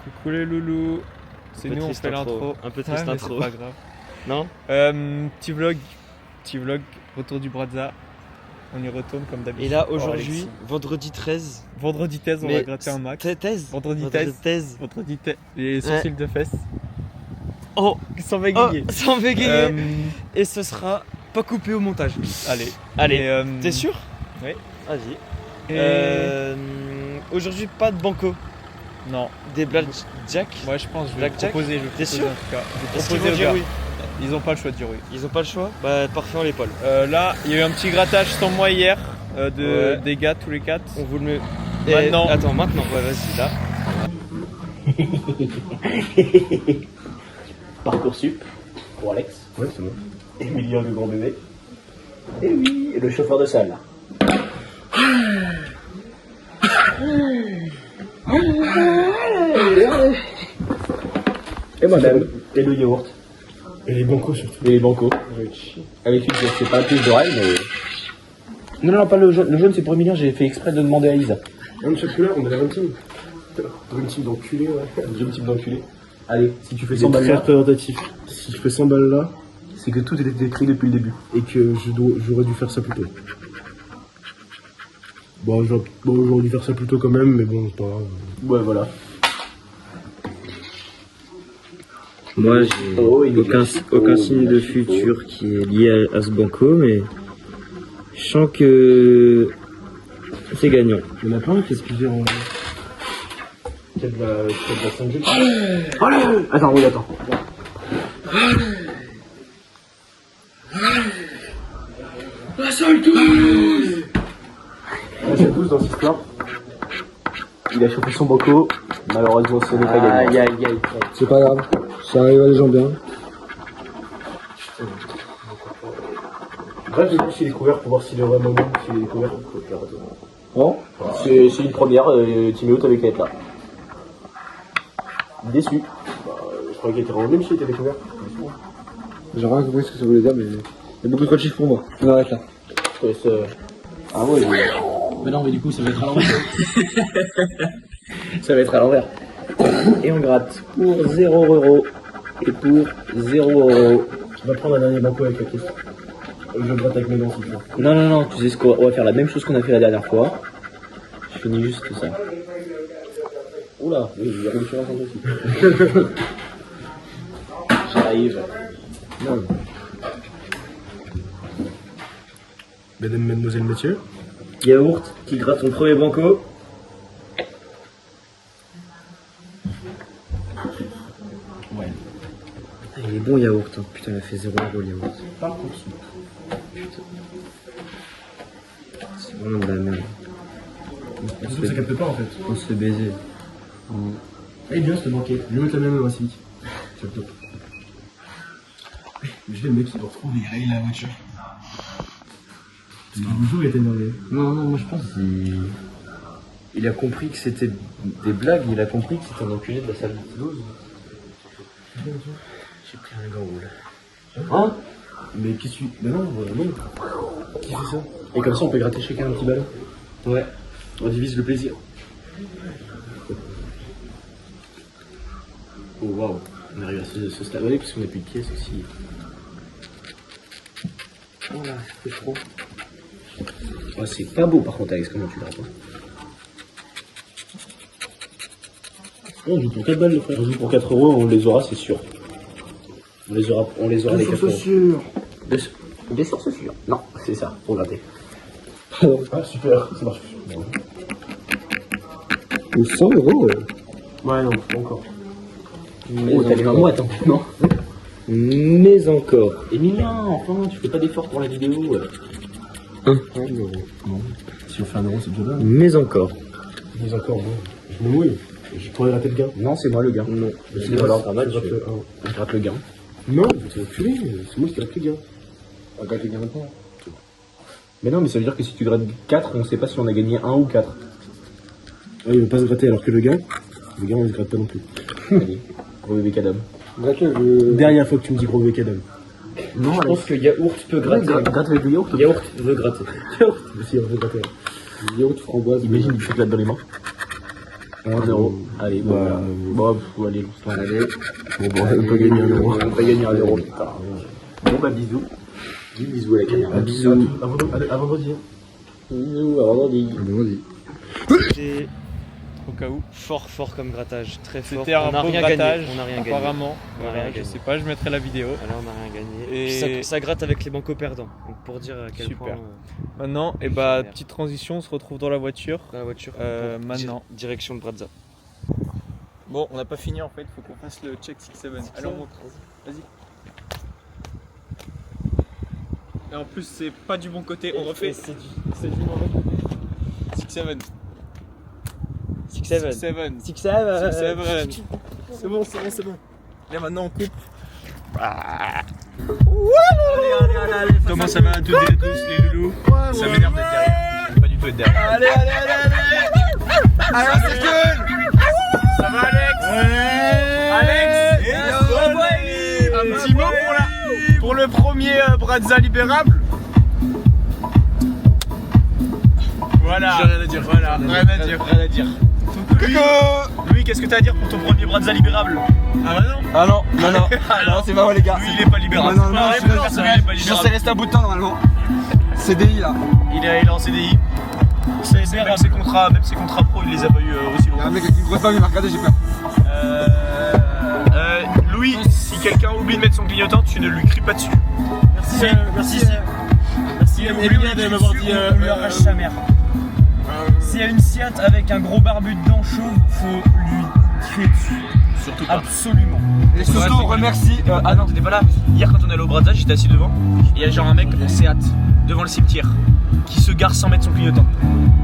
Coucou les loulous. C'est nous, on fait l'intro. Un peu triste intro. C'est pas grave. Non. Petit vlog, retour du Brazza. On y retourne comme d'habitude. Et là, aujourd'hui, vendredi 13. Vendredi 13, on va gratter un max. Vendredi 13. Les sourcils de fesses. Oh, sans bégayer. Sans bégayer. Et ce sera pas coupé au montage. Allez. T'es sûr? Oui. Vas-y. Aujourd'hui, pas de banco. Non. Des blackjack. Ouais, je pense. Je vais proposer. T'es sûr? En tout cas. Je vais Est-ce qu'ils proposer vont aux dire gars. oui? Ils ont pas le choix de dire oui. Ils ont pas le choix? Bah, parfait, on l'épaule. Là, il y a eu un petit grattage sans moi hier des gars, tous les 4. On vous le met. Maintenant. Attends, maintenant. Ouais, vas-y, là. Parcoursup pour Alex. Ouais, c'est bon. Emilien le grand bébé. Et oui, le chauffeur de salle. Et moi-même. Et le yaourt. Et les bancos surtout. Et les bancos. Avec une c'est pas un plus d'oreille, mais. Non, pas le jaune. Le jaune, c'est pour Emilien, j'ai fait exprès de demander à Isa. Même celui-là, on a la même team. Dream team d'enculé, ouais. Dream team d'enculé. Allez, si tu fais C'est 100 balles très là, représentatif. Si je fais 100 balles là, c'est que tout était écrit depuis le début. et que j'aurais dû faire ça plus tôt. Bon, j'aurais dû faire ça plus tôt quand même, mais bon, c'est pas grave. Ouais, voilà. Moi, j'ai aucun signe de futur qui est lié à ce banco, mais je sens que c'est gagnant. Il y en a plein qui se dire en. Il y a de la 5G. Allez attends, oui, attends. La seule Toulouse. La seule Toulouse dans cette histoire. Il a chopé son banco, malheureusement ce n'est pas gagné. Aïe. C'est pas grave, ça arrive à des gens bien. Bref, j'ai vu s'il est couvert pour voir s'il est vraiment bon, s'il est couvert. Bon, c'est une première, Timéo t'avais qu'à être là. Déçu. Je croyais qu'il était revenu, mais s'il était découvert. J'ai rien compris ce que ça voulait dire, mais il y a beaucoup trop de chiffres pour moi. On arrête là. Ah ouais, Mais non, mais du coup, ça va être à l'envers. ça va être à l'envers. Et on gratte pour 0 € et pour 0 €. Tu vas prendre un dernier banco avec la caisse. Je gratte avec mes dents, s'il te plaît. Non, tu sais ce qu'on va faire la même chose qu'on a fait la dernière fois. Je finis juste ça. Oula, oui, il y a révolution aussi. J'arrive. Non. Mesdames, mesdemoiselles, messieurs. Yaourt qui gratte son premier banco. Ouais. Il est bon yaourt, hein. Putain, il a fait 0 € le yaourt. Parcoursup. Putain. C'est vraiment de la merde. Surtout que ça capte pas en fait. On se fait baiser. Eh bien, je te manquais. Je vais mettre la même aussi. C'est le top. Je vais le mec qui doit retrouver la voiture. Parce que le jour il était énervé. Non, moi je pense qu'il a compris que c'était des blagues, il a compris que c'était un enculé de la salle de Toulouse. J'ai pris un gangoul. Hein? Mais qu'est-ce que tu. Mais non. Qui fait ça? Et comme ça, on peut gratter chacun un petit ballon. Ouais. On divise le plaisir. Oh waouh. On arrive à se stavaler parce qu'on n'a plus de pièces aussi. Oh là, c'est trop. Oh, c'est pas beau par contre, Alex, comment tu grattes? On joue pour 4 balles, le frère. On joue pour 4 €, on les aura, c'est sûr. On les aura les 4 €. sûr. Bien sûr, c'est sûr. Non, c'est ça, pour gratter. Ah, super, ça marche. Ou 100 €. Ouais, non, pas encore. Oh, t'as les mains moites, hein, non? Mais encore. Emilien, enfin, tu fais pas d'effort pour la vidéo. 1 €. Non. Si on fait 1 €, c'est déjà bien. Mais encore. Mais encore, bon. Je me mouille. Je pourrais gratter le gain. Non, c'est moi le gain. Non. C'est voilà, pas mal, Je gratte le je gratte le gain. Non, c'est enculé. C'est moi qui gratte le gain. On gratte le gain maintenant. Mais non, mais ça veut dire que si tu grattes 4, on sait pas si on a gagné 1 ou 4. Ah, il veut pas se gratter alors que le gain, on se gratte pas non plus. Allez, gros bébé cadam. Dernière fois que tu me dis gros bébé cadam. Non, Je pense que yaourt peut gratter. gratte avec le yaourt. Yaourt veut gratter. Si, on veut gratter. Yaourt framboise. Imagine, il fait là dans les mains. 1-0. Allez, bon, Voilà. bon, allez, Allez. Bon, on peut gagner 1 euro. on va gagner 1 euro. Putain. Bon, bah, bisous. Dis bisous à la caméra. Un bisou. À vendredi. Bisous, à vendredi. Vas-y. C'était Au cas où. fort comme grattage, très fort. C'était un On n'a beau rien grattage. gagné. On n'a rien gagné. Apparemment. On n'a Voilà, rien je gagné. sais pas, je mettrai la vidéo. Ah, là, on n'a rien gagné. Et- Puis ça gratte avec les bancos perdants. Donc pour dire à quel Super. point Maintenant, et bah, petite transition, on se retrouve dans la voiture. dans la voiture. pour Maintenant. Direction de Brazza. Bon, on n'a pas fini en fait, faut qu'on fasse le check 6-7. Allez, on monte. Vas-y. Et en plus, c'est pas du bon côté, on refait. C'est du mauvais côté. 6-7. 6-7. 6-7. 6-7. C'est bon, c'est bon, c'est bon. Là maintenant on coupe. Comment ça va toutes et tous les loulous? Ça m'énerve d'être derrière. J'aime pas du tout être derrière. Allez. Allez, c'est cool. Ça va Alex? Un petit mot pour le premier Brazza libérable. Voilà. J'ai rien à dire. Voilà, rien à dire. Louis, qu'est-ce que t'as à dire pour ton premier Brazza libérable? Ah bah non. Ah non, non, c'est pas moi les gars. Lui, il est pas libérable. Non, Pareil, je personne, il est pas suis libérable. censé rester un bout de temps normalement. CDI là. Il est en CDI. Même ses contrats pro, il les a pas eu aussi Il y a un longtemps. mec avec une grosse femme, il m'a regardé, j'ai peur. Louis, si quelqu'un oublie de mettre son clignotant, tu ne lui cries pas dessus. Merci Emilien de m'avoir dit on lui arrache sa mère. S'il y a une Seat avec un gros barbu dedans chauve, faut lui crier dessus. Surtout pas. Absolument. Et surtout, on remercie. Ah non, t'étais pas là. Hier, quand on est allé au Brazza, j'étais assis devant. Et il y a genre un mec en Seat devant le cimetière qui se gare sans mettre son clignotant.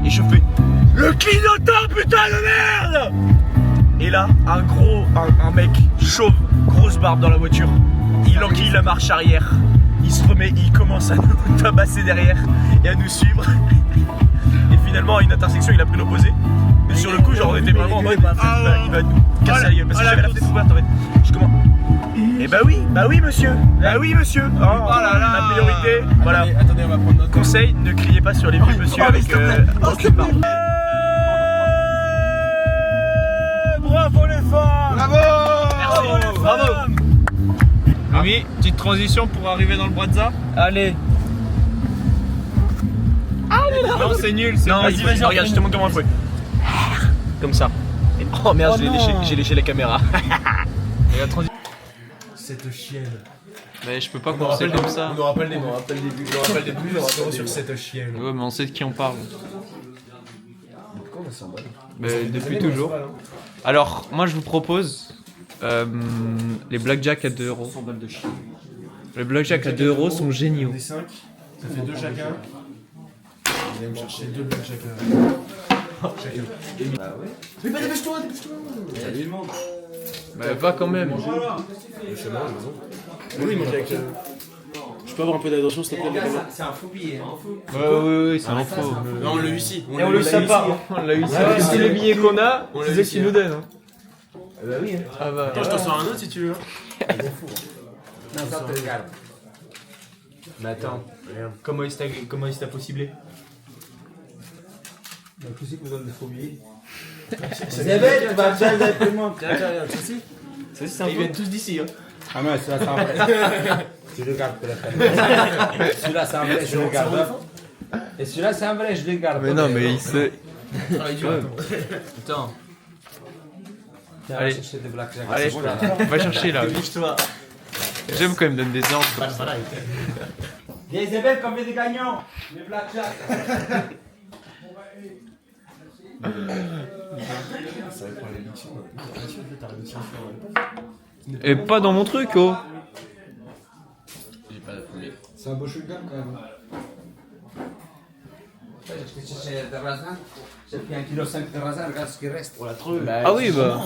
Et je fais le clignotant, putain de merde! Et là, un mec chauve, grosse barbe dans la voiture. Il enquille la marche arrière. Il se remet, il commence à nous tabasser derrière et à nous suivre. Et finalement, à une intersection, il a pris l'opposé. Mais sur le coup, genre, on était vraiment en mode il va nous casser la gueule. Parce que j'avais la fenêtre ouverte en fait. Je commence. Eh bah oui, monsieur. Bah oui, monsieur. La priorité. Voilà. Attendez, on va prendre notre. Conseil, ne criez pas sur les vieux monsieur avec aucune barbe. Bravo les femmes. Merci. Bravo. Mimi, petite transition pour arriver dans le Brazza. Allez. Non, c'est nul. Non, Vas-y, vas-y, regarde, je te montre comment on fait. Comme ça. Et- oh merde, j'ai léché la caméra. Et la transition. Cette chienne. Mais je peux pas commencer comme ça. On nous rappelle des début, on va sur cette chienne. Ouais, mais on sait de qui on parle. Pourquoi on s'en bat? Mais depuis toujours. Alors, moi je vous propose les blackjack à 2 euros. Les blackjack à 2 euros sont géniaux. On est 5, ça fait 2 chacun. On va me chercher 2 blagues chacun. Chacun. Mais bah dépêche-toi. Salut le monde. Bah, pas quand même. C'est marrant, raison. Oui, mon Jack. Je peux avoir un peu d'attention s'il te plaît? C'est un faux billet, hein. Oui, c'est un faux. Non, on l'a eu ici. Et on le sait pas. On l'a eu ici. C'est le billet qu'on a, On l'a c'est eu ce ici, qu'il nous donne. Hein. Bah oui. Ah bah. Attends, je t'en sors un autre si tu veux. Non, ça te regarde. Mais attends, comment est-ce que t'as possiblé? Qui c'est qui vous donne des faux billets? C'est bête, tu vas faire exactement. Tiens, regarde, ceci. Ils viennent tous d'ici. Hein. Ah non, celui-là c'est un vrai. Tu regardes pour la peine. Celui-là c'est un vrai, je regarde. Et celui-là c'est un vrai, je regarde. Mais non, mais il se. Ah, idiot, Attends. Tiens, Allez. chercher des blackjack. Allez, va chercher là. J'aime quand même donner des ordres. Viens Isabelle, combien de gagnants? Les blackjack. Et pas dans mon truc, oh. C'est un beau chewing-gum quand même. J'ai cherché des raisins. J'ai pris 1,5 kg de raisins, regarde ce qui reste. On l'a trouvé. Ah oui, bah.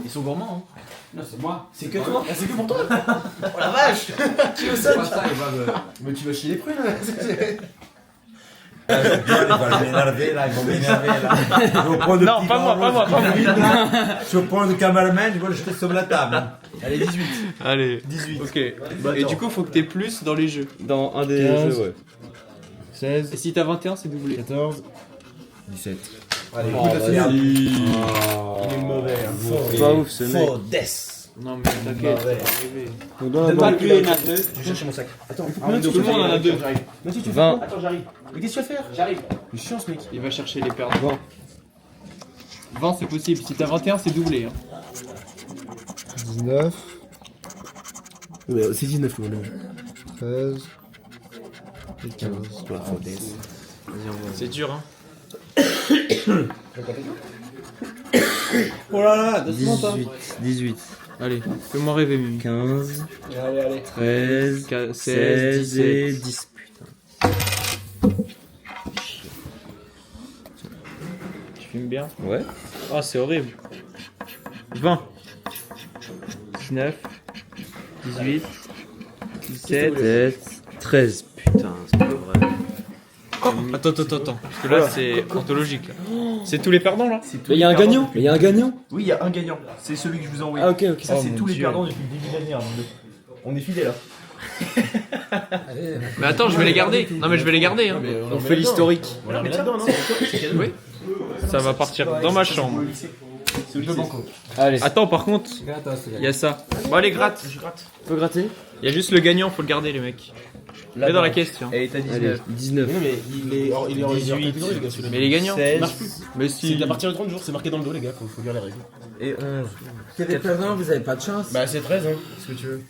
Ils sont gourmands. Hein. Non, c'est moi. C'est que toi. C'est que pour toi. Oh la vache. Tu veux ça? C'est pas ça, il va me. Mais tu vas chier les prunes. Ils vont m'énerver là, ils vont m'énerver là. Je vais prendre Non, pas moi. Je vais prendre le cameraman, je vais le jeter sur la table. Allez, 18. Allez, 18. Ok. Et du coup, faut que t'aies plus dans les jeux. Dans un des 15. jeux, ouais. 16, Et si t'as 21, c'est doublé. 14, 17. Allez, Oh, écoute, vas-y. Pas ouf ce mec. Faux death. Non, mais t'inquiète, ça va arriver. Donne-moi plus les nattes. Je vais chercher mon sac. Attends, Tout le monde en a 2. Mathieu, tu fais 20. quoi? Attends, j'arrive. Mais qu'est-ce que tu vas faire? J'arrive. Il est chiant ce mec. Il va chercher les perdants. 20, c'est possible. Si t'as 21, c'est doublé. Hein. 19. Ouais, c'est 19 le 13. Et 15. C'est dur, hein. Oh là là, doucement toi. 18. Allez, fais-moi rêver, Mimi. 15. Allez, allez. 13. 16, 16 et 17. 10. Tu filmes bien? Ouais. Ah, c'est horrible. 20. 19. 18. 17. 17. 13. Putain, c'est pas vrai. Attends. Parce que là, c'est anthologique. Là. C'est tous les perdants, là? Il y a un gagnant. Il y a un gagnant. Oui, il y a un gagnant. C'est celui que je vous ai envoyé. Ah ok. Ça, c'est mon tous les Dieu. perdants depuis le début de l'année. Hein, on est fidèles là. Mais attends, je vais les garder. Non, mais je vais les garder. Hein. On fait l'historique. Voilà, mais tiens, Oui. Ça va partir dans ma chambre. c'est le banco. Allez. Attends, par contre, il y a ça. Bon, allez, gratte. On peut gratter. Il y a juste le gagnant, faut le garder, les mecs. Mets dans la caisse, tiens. Elle est à Allez. 19. Non, mais il est hors catégorie, les gars. celui-là. Mais les gagnants. 16. marche plus. Mais C'est si. à partir de 30 jours, c'est marqué dans le dos, les gars. Faut lire les règles. Et 11. Perdant, vous avez pas de chance. Bah, c'est 13, hein. Ce que tu veux.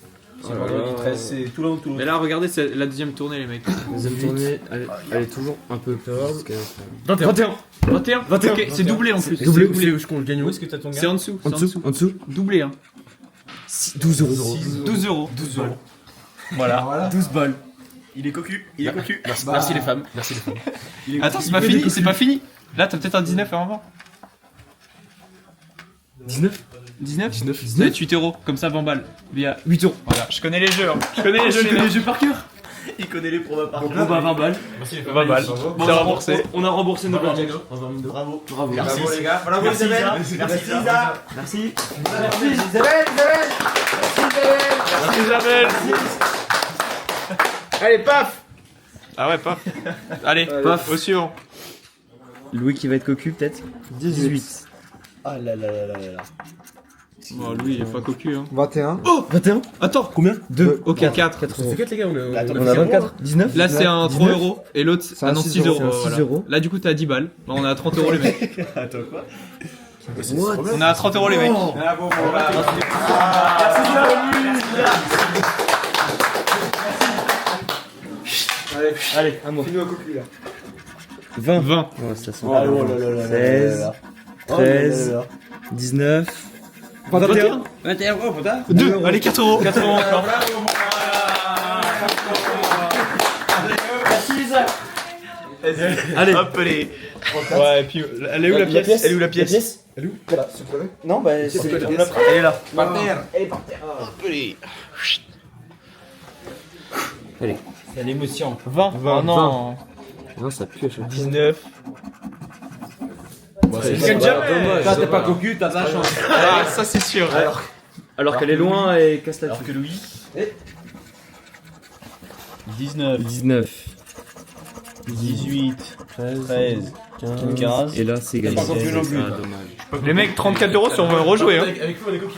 C'est vendredi 13, c'est tout là ou tout Mais là, regardez, c'est la deuxième tournée, les mecs. Deuxième tournée. Elle est toujours un peu peur. 21. Ok, c'est doublé en plus. Doublé, C'est doublé. je compte le gagnant. Où est-ce que t'as ton C'est gars en dessous. En c'est dessous. En dessous. Doublé, hein. 12 euros. 12 euros. Voilà. 12 balles. Il est cocu. Il est cocu. Merci les femmes. Merci les femmes. Attends, c'est pas fini, c'est pas fini. Là, t'as peut-être un 19 à avant. 19. 19 Ça va être 8 euros, comme ça 20 balles. Via 8 euros. Voilà, je connais les jeux. Hein. Je connais les jeux, les mecs. par cœur. Il connaît les probas par Bon bah 20 balles. 20 balles. C'est remboursé. On a remboursé nos blagues. Bravo. Bravo. Bravo les gars. Bravo Merci, Isabelle. Isa. Merci Isa. Merci. Merci Isabelle. Merci Isabelle. Allez, paf. Ah ouais, paf. Allez, paf. Au suivant. Louis qui va être cocu peut-être. 18. Ah là là là là là. Bon, lui, il est pas cocu. Hein. 21. 21. Attends, Combien 2. ok, 4. 4 euros. C'est 4 les gars, on Attends, On a 24. 19. Là, c'est un 3 euros. Et l'autre, C'est un 6 6 euros. euros. C'est un 6 voilà. euros. Là, du coup, t'as 10 balles. Là, on est à 30 euros, les mecs. Attends quoi? On est à 30 euros, les mecs. Bravo, bravo. Allez, à moi. Fais-nous un cocu là. 20. 20. Ouais, ça sent. Oh là là là là 16. là. 13. 19. 21. 21 euros, putain. 2. Allez, 4 euros. 4 euros encore. Allez. Hop, allez. Ouais, et puis, elle est où la pièce? Elle est où la pièce? Non, bah c'est. Elle est là. Par terre. Hop, allez. C'est l'émotion. 20. Oh non. Non, ça pue à chaque fois. 19. Quel jamais. Toi, t'es pas cocu, t'as de la chance. Ah, ça, c'est sûr. Alors qu'elle est loin et casse la Alors que Louis. 19. 19. 18, 13, 15. Et là, c'est gagné. Pas cocu non plus. Ah, dommage. Les mecs, 34 euros si on veut rejouer. Hein. Avec nous, on est cocu.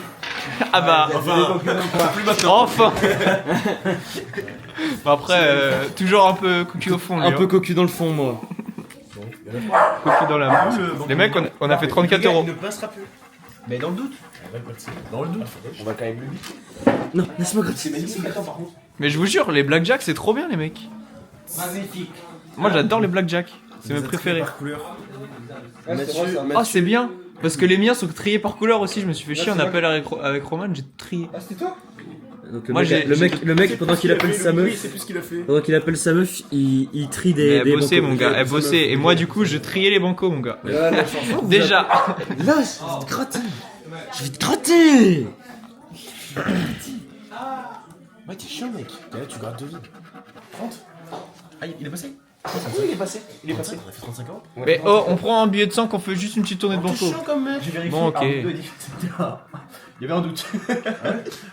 Ah bah, enfin. Bon, après, toujours un peu cocu au fond. Lui, Un peu cocu dans le fond, moi. cocu dans la boule. Les mecs, on a fait 34 euros. Il ne passera plus. Mais dans le doute. Dans le doute. On va quand même le vite. Non, laisse-moi gratter. C'est magnifique. Attends, par contre. Mais je vous jure, les blackjack, c'est trop bien, les mecs. Magnifique. Moi, j'adore les blackjack. C'est mes préférés. Ouais, c'est vrai, c'est un Ah, c'est bien. Parce que les miens sont triés par couleur aussi. Je me suis fait chier en appel avec Roman, j'ai trié. Ah, c'était toi? Donc, Moi, j'ai- le mec, pendant qu'il appelle sa Oui, meuf, c'est plus ce qu'il a fait. il trie Mais elle des bossait, bancos. mon gars, elle bossait. Et moi, du coup, je triais les bancos, mon gars. Déjà. Là, je vais te gratter. Je vais te gratter. Ouais, t'es chiant, mec. Là, tu grattes 2 vies. 30. Ah, il est passé. Oui, il est passé. Il est passé. On a fait 35 euros. Mais oh, on prend un billet de 100 qu'on fait juste une petite tournée de T'es banco. chiant comme mec. J'ai vérifié. Bon, ok. Arnaud a dit que c'était un- Il y avait un doute.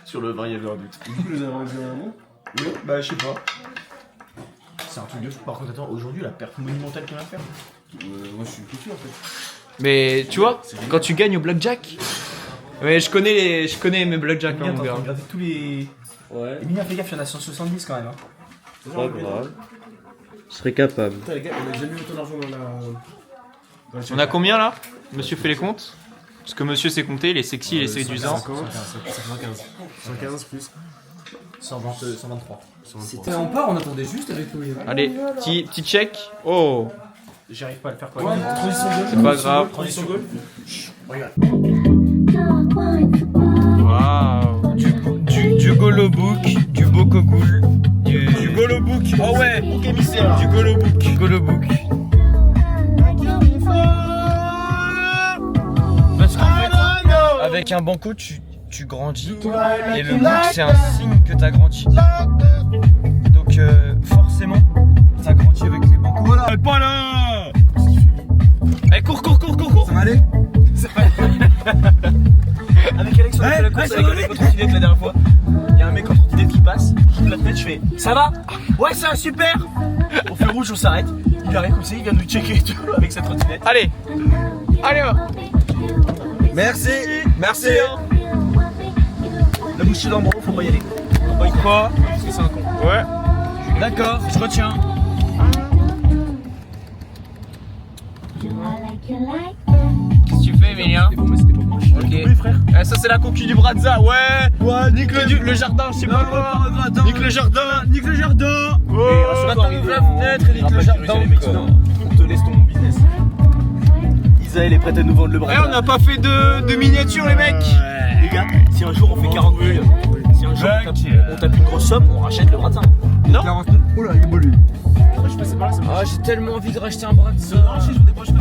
Sur le 20, il y avait un doute. Du coup, nous avons vu un nom. Oui, bah je sais pas. C'est un truc de fou. Par contre, attends, aujourd'hui, la perte monumentale qu'il va faire. Moi, je suis cocu en fait. Mais tu vois, quand tu gagnes au blackjack, Ouais, je connais mes blackjack, hein, mon gars. graver tous les. Ouais, Emilia, fais gaffe, il y en a 170 quand même. Hein. c'est pas grave. Je serais capable. Putain, les gars, on a jamais eu autant d'argent dans la. On a combien là? Monsieur fait les comptes? Parce que monsieur sait compter, il est sexy, il est séduisant. 115 plus. 123. C'était en part, on attendait juste avec Louis. Allez, petit check. Oh, J'arrive pas à le faire quoi. c'est pas grave. Transition goal. Waouh. Du golobook, du bokogoul, du golobook. Oh ouais, bouc émissaire. Du golobook. Du golobook. Parce qu'en fait, avec un banco, tu grandis. Et le book, c'est un signe que t'as grandi. Donc, forcément, t'as grandi avec les bancos. Voilà. Pas là. Allez, cours. Ça va aller? Avec Alex, on a fait la course avec un mec en trottinette la dernière fois. Il y a un mec en trottinette qui passe, je la fenêtre, je fais ça va? Ouais, ça va super! Au feu rouge, on s'arrête. Il arrive comme ça, il vient nous checker et tout avec sa trottinette. Allez, Merci. Merci. La bouche dans le bras, faut pas y aller. quoi? Parce que c'est un con. Ouais. D'accord, je retiens. Qu'est-ce que tu fais, Emilien? Ok. Ça, c'est la concu du Brazza, ouais! Nique le jardin, je sais pas quoi! Nique le jardin! Maintenant, ouvre la fenêtre et nique le jardin. On te laisse ton business. Isaël est prête à nous vendre le bras. Eh, on n'a pas fait de miniature, les mecs! Les gars, si un jour on fait 40 000, si un jour on tape une grosse somme, on rachète le bras. Non? Oh là, il est beau lui. Je passais par là, ça Ah, j'ai tellement envie de racheter un bras. je me déproche pas.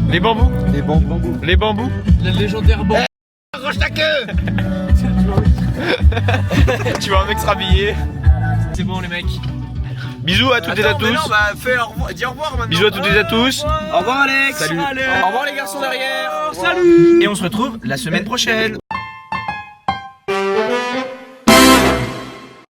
Les bambous? Les bambous? Le légendaire bambou. Accroche ta queue! Tu vois un mec se rhabiller. C'est bon, les mecs. Bisous à toutes et à tous. Dis au revoir maintenant. Bisous à toutes et à tous. Au revoir Alex. Salut. Au revoir les garçons derrière. Salut. Et on se retrouve la semaine prochaine.